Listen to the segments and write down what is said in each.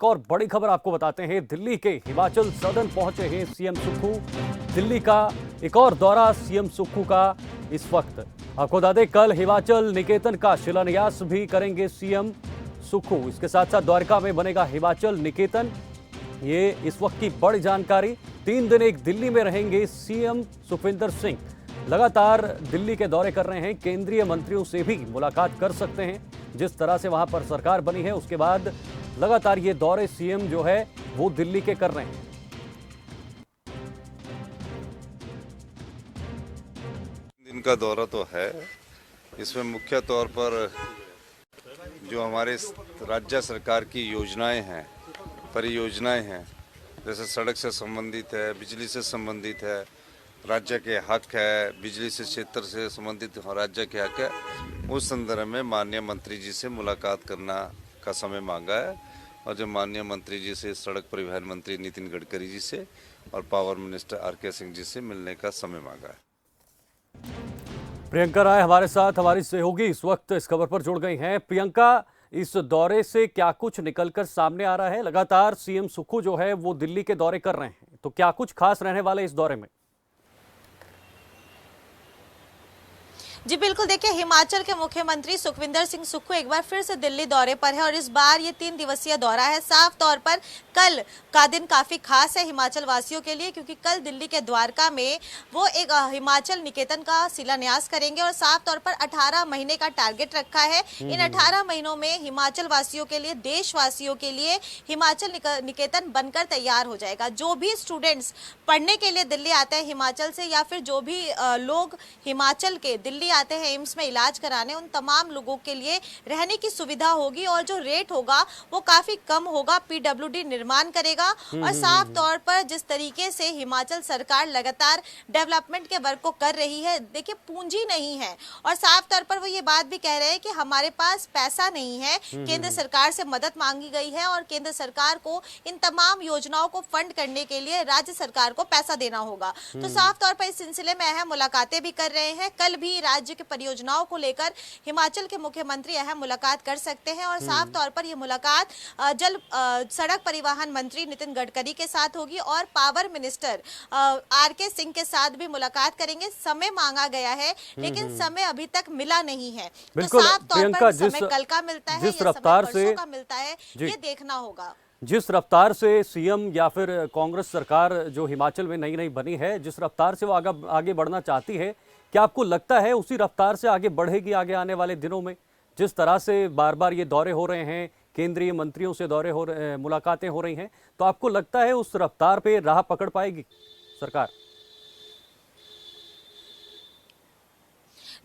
एक और बड़ी खबर आपको बताते हैं। दिल्ली के हिमाचल सदन पहुंचे हैं सीएम सुक्खू। दिल्ली का एक और दौरा सीएम सुक्खू का इस वक्त। आपको बता दें, कल हिमाचल निकेतन का शिलान्यास भी करेंगे सीएम सुक्खू। इसके साथ साथ द्वारका में बनेगा हिमाचल निकेतन। ये इस वक्त की बड़ी जानकारी। 3 दिन एक दिल्ली में रहेंगे सीएम सुखविंदर सिंह। लगातार दिल्ली के दौरे कर रहे हैं। केंद्रीय मंत्रियों से भी मुलाकात कर सकते हैं। जिस तरह से वहां पर सरकार बनी है, उसके बाद लगातार ये दौरे सीएम जो है वो दिल्ली के कर रहे हैं। दिन का दौरा तो है। इसमें मुख्य तौर पर जो हमारे राज्य सरकार की योजनाएं हैं, परियोजनाएं हैं, जैसे सड़क से संबंधित है, बिजली से संबंधित है, राज्य के हक है, बिजली से क्षेत्र से संबंधित राज्य के हक है, उस संदर्भ में माननीय मंत्री जी से मुलाकात करना का समय मांगा है। और जो माननीय मंत्री जी से, सड़क परिवहन मंत्री नितिन गडकरी जी से और power minister R K. Singh ji से मिलने का समय मांगा है। प्रियंका राय हमारे साथ, हमारी सहयोगी, इस वक्त इस खबर पर जुड़ गई हैं। प्रियंका, इस दौरे से क्या कुछ निकलकर सामने आ रहा है? लगातार सीएम सुक्खू जो है वो दिल्ली के दौरे कर रहे हैं, तो क्या कुछ खास रहने वाला है इस दौरे में? जी बिल्कुल, देखिए हिमाचल के मुख्यमंत्री सुखविंदर सिंह सुक्खू एक बार फिर से दिल्ली दौरे पर है और इस बार ये 3 दिवसीय दौरा है। साफ तौर पर कल का दिन काफी खास है हिमाचल वासियों के लिए, क्योंकि कल दिल्ली के द्वारका में वो एक हिमाचल निकेतन का शिलान्यास करेंगे और साफ तौर पर 18 महीने का टारगेट रखा है। इन 18 महीनों में हिमाचल वासियों के लिए, देशवासियों के लिए हिमाचल निकेतन बनकर तैयार हो जाएगा। जो भी स्टूडेंट्स पढ़ने के लिए दिल्ली आते हैं हिमाचल से, या फिर जो भी लोग हिमाचल के दिल्ली आते हैं एम्स में इलाज कराने, उन तमाम लोगों के लिए रहने की सुविधा होगी और जो रेट होगा वो काफी कम होगा। पीडब्ल्यूडी निर्माण करेगा। और साफ तौर पर जिस तरीके से हिमाचल सरकार लगातार डेवलपमेंट के वर्क को कर रही है, देखिए पूंजी नहीं है और साफ तौर पर वो ये बात भी कह रहे हैं कि हमारे पास पैसा नहीं है। केंद्र सरकार से मदद मांगी गई है और केंद्र सरकार को इन तमाम योजनाओं को फंड करने के लिए राज्य सरकार को पैसा देना होगा। तो साफ तौर पर इस सिलसिले में अहम मुलाकातें भी कर रहे हैं। कल भी राज्य के परियोजनाओं को लेकर हिमाचल के मुख्यमंत्री अहम मुलाकात कर सकते हैं और साफ तौर पर यह मुलाकात सड़क परिवहन मंत्री नितिन गडकरी के साथ होगी और पावर मिनिस्टर आर.के. सिंह के साथ भी मुलाकात करेंगे। समय मांगा गया है, लेकिन समय अभी तक मिला नहीं है। तो साफ तौर पर समय कल का मिलता है या समय परसों का मिलता है, ये देखना होगा। जिस रफ्तार से सीएम या फिर कांग्रेस सरकार जो हिमाचल में नई नई बनी है, जिस रफ्तार से वो आगे बढ़ना चाहती है, क्या आपको लगता है उसी रफ्तार से आगे बढ़ेगी आगे आने वाले दिनों में? जिस तरह से बार बार ये दौरे हो रहे हैं, केंद्रीय मंत्रियों से दौरे हो रहे, मुलाकातें हो रही हैं, तो आपको लगता है उस रफ्तार पे राह पकड़ पाएगी सरकार?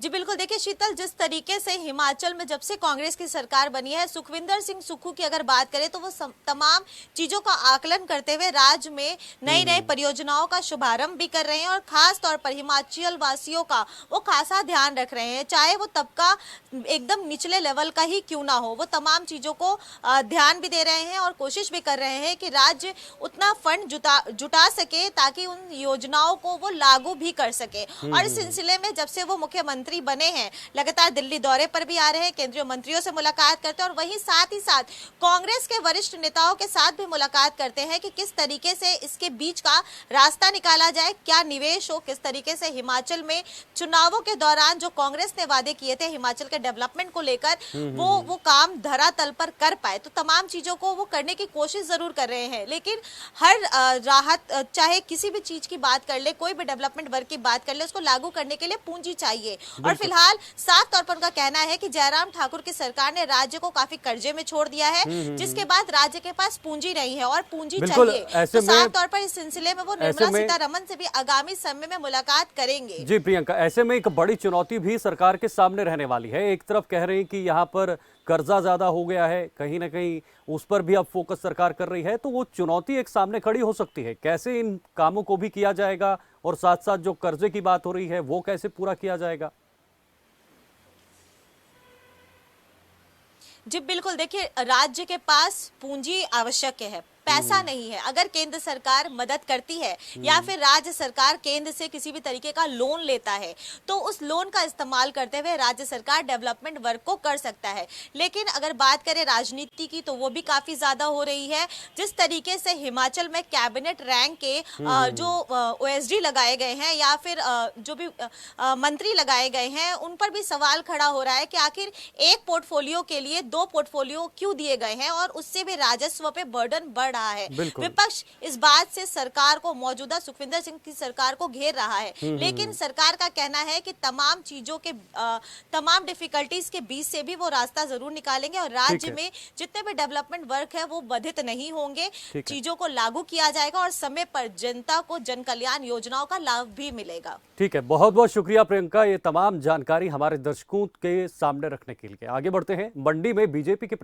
जी बिल्कुल, देखिए शीतल, जिस तरीके से हिमाचल में जब से कांग्रेस की सरकार बनी है, सुखविंदर सिंह सुक्खू की अगर बात करें तो वो तमाम चीजों का आकलन करते हुए राज्य में नई नई परियोजनाओं का शुभारंभ भी कर रहे हैं और खास तौर पर हिमाचल वासियों का वो खासा ध्यान रख रहे हैं। चाहे वो तबका एकदम निचले लेवल का ही क्यों ना हो, वो तमाम चीजों को ध्यान भी दे रहे हैं और कोशिश भी कर रहे हैं कि राज्य उतना फंड जुटा सके ताकि उन योजनाओं को वो लागू भी कर सके। और इस सिलसिले में जब से वो मुख्यमंत्री बने हैं, लगातार दिल्ली दौरे पर भी आ रहे हैं, केंद्रीय मंत्रियों से मुलाकात करते हैं और वहीं साथ ही साथ कांग्रेस के वरिष्ठ नेताओं के साथ भी मुलाकात करते हैं कि किस तरीके से इसके बीच का रास्ता निकाला जाए, क्या निवेश हो, किस तरीके से हिमाचल में चुनावों के दौरान जो कांग्रेस ने वादे किए थे हिमाचल के डेवलपमेंट को लेकर, वो काम धरातल पर कर पाए। तो तमाम चीजों को वो करने की कोशिश जरूर कर रहे हैं, लेकिन हर राहत, चाहे किसी भी चीज की बात कर ले, कोई भी डेवलपमेंट वर्क की बात कर ले, उसको लागू करने के लिए पूंजी चाहिए। और फिलहाल साफ तौर पर उनका कहना है कि जयराम ठाकुर की सरकार ने राज्य को काफी कर्जे में छोड़ दिया है, जिसके बाद राज्य के पास पूंजी नहीं है और पूंजी चाहिए। तो साफ तौर पर इस सिलसिले में वो निर्मला सीतारमण से भी आगामी समय में मुलाकात करेंगे। जी प्रियंका, ऐसे में एक बड़ी चुनौती भी सरकार के सामने रहने वाली है। एक तरफ कह रही कि यहाँ पर कर्जा ज्यादा हो गया है, कहीं ना कहीं उस पर भी अब फोकस सरकार कर रही है, तो वो चुनौती एक सामने खड़ी हो सकती है। कैसे इन कामों को भी किया जाएगा और साथ साथ जो कर्जे की बात हो रही है वो कैसे पूरा किया जाएगा? जी बिल्कुल, देखिए राज्य के पास पूंजी आवश्यक है। पैसा नहीं है। अगर केंद्र सरकार मदद करती है या फिर राज्य सरकार केंद्र से किसी भी तरीके का लोन लेता है तो उस लोन का इस्तेमाल करते हुए राज्य सरकार डेवलपमेंट वर्क को कर सकता है। लेकिन अगर बात करें राजनीति की तो वो भी काफी ज्यादा हो रही है। जिस तरीके से हिमाचल में कैबिनेट रैंक के जो ओएसडी लगाए गए हैं या फिर जो भी मंत्री लगाए गए हैं उन पर भी सवाल खड़ा हो रहा है कि आखिर एक पोर्टफोलियो के लिए दो पोर्टफोलियो क्यों दिए गए हैं और उससे भी राजस्व पे बर्डन बढ़ रहा है। विपक्ष इस बात से सरकार को, मौजूदा सुखविंदर सिंह की सरकार को घेर रहा है। लेकिन सरकार का कहना है कि तमाम चीजों के तमाम डिफिकल्टीज के बीच से भी वो रास्ता जरूर निकालेंगे और राज्य में जितने भी डेवलपमेंट वर्क है वो बाधित नहीं होंगे। चीजों को लागू किया जाएगा और समय पर जनता को जन कल्याण योजनाओं का लाभ भी मिलेगा। ठीक है, बहुत बहुत शुक्रिया प्रियंका, ये तमाम जानकारी हमारे दर्शकों के सामने रखने के लिए। आगे बढ़ते हैं। मंडी में बीजेपी के